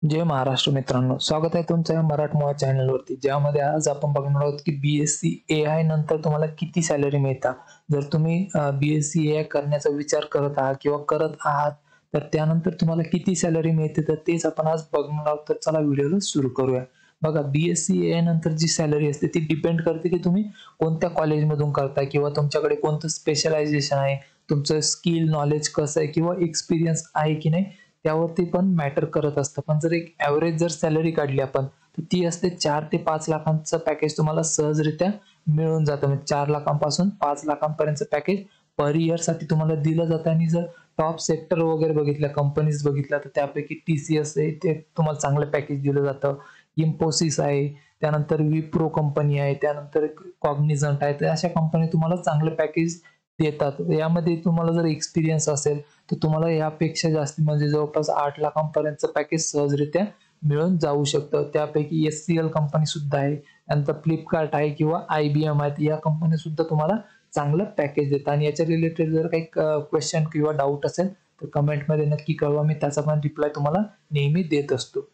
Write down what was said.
जय महाराष्ट्र मित्रांनो, स्वागत आहे तुमचं या मराठमोळा चॅनलवरती, ज्यामध्ये आज आपण बघणार आहोत की BSc AI नंतर तुम्हाला किती सॅलरी मिळतात. जर तुम्ही BSc AI करण्याचा विचार करत आहात किंवा करत आहात, तर त्यानंतर तुम्हाला किती सॅलरी मिळते, तर तेच आपण आज बघणार आहोत. तर चला व्हिडिओला सुरू करूया. बघा, BSc AI नंतर जी सॅलरी असते ती डिपेंड करते की तुम्ही कोणत्या कॉलेजमधून करताय किंवा तुमच्याकडे कोणतं स्पेशलायझेशन आहे, तुमचं स्किल नॉलेज कसं आहे किंवा एक्सपिरियन्स आहे की नाही, त्यावरती पण मॅटर करत असतं. पण जर एक ॲव्हरेज जर सॅलरी काढली आपण, तर ती असते 4 ते 5 लाखांचं पॅकेज तुम्हाला सहजरित्या मिळून जातं. म्हणजे 4 लाखांपासून 5 लाखांपर्यंतचं पॅकेज पर इयरसाठी तुम्हाला दिलं जातं. आणि जर टॉप सेक्टर वगैरे बघितल्या, कंपनीज बघितल्या, तर त्यापैकी TCS आहे, ते तुम्हाला चांगलं पॅकेज दिलं जातं. इन्फोसिस आहे, त्यानंतर विप्रो कंपनी आहे, त्यानंतर कॉग्निझंट आहे. तर अशा कंपनी तुम्हाला चांगलं पॅकेज देतात. यामध्ये तुम्हाला जर एक्सपिरियन्स असेल, तर तुम्हाला यापेक्षा जास्त म्हणजे जवळपास 8 लाखांपर्यंतचं पॅकेज सहजरित्या मिळून जाऊ शकतं. त्यापैकी HCL कंपनी सुद्धा आहे, त्यानंतर Flipkart आहे किंवा IBM आहेत. या कंपनी सुद्धा तुम्हाला चांगलं पॅकेज देतात. आणि याच्या रिलेटेड जर काही क्वेश्चन किंवा डाऊट असेल, तर कमेंटमध्ये नक्की कळवा. मी त्याचा पण रिप्लाय तुम्हाला नेहमी देत असतो.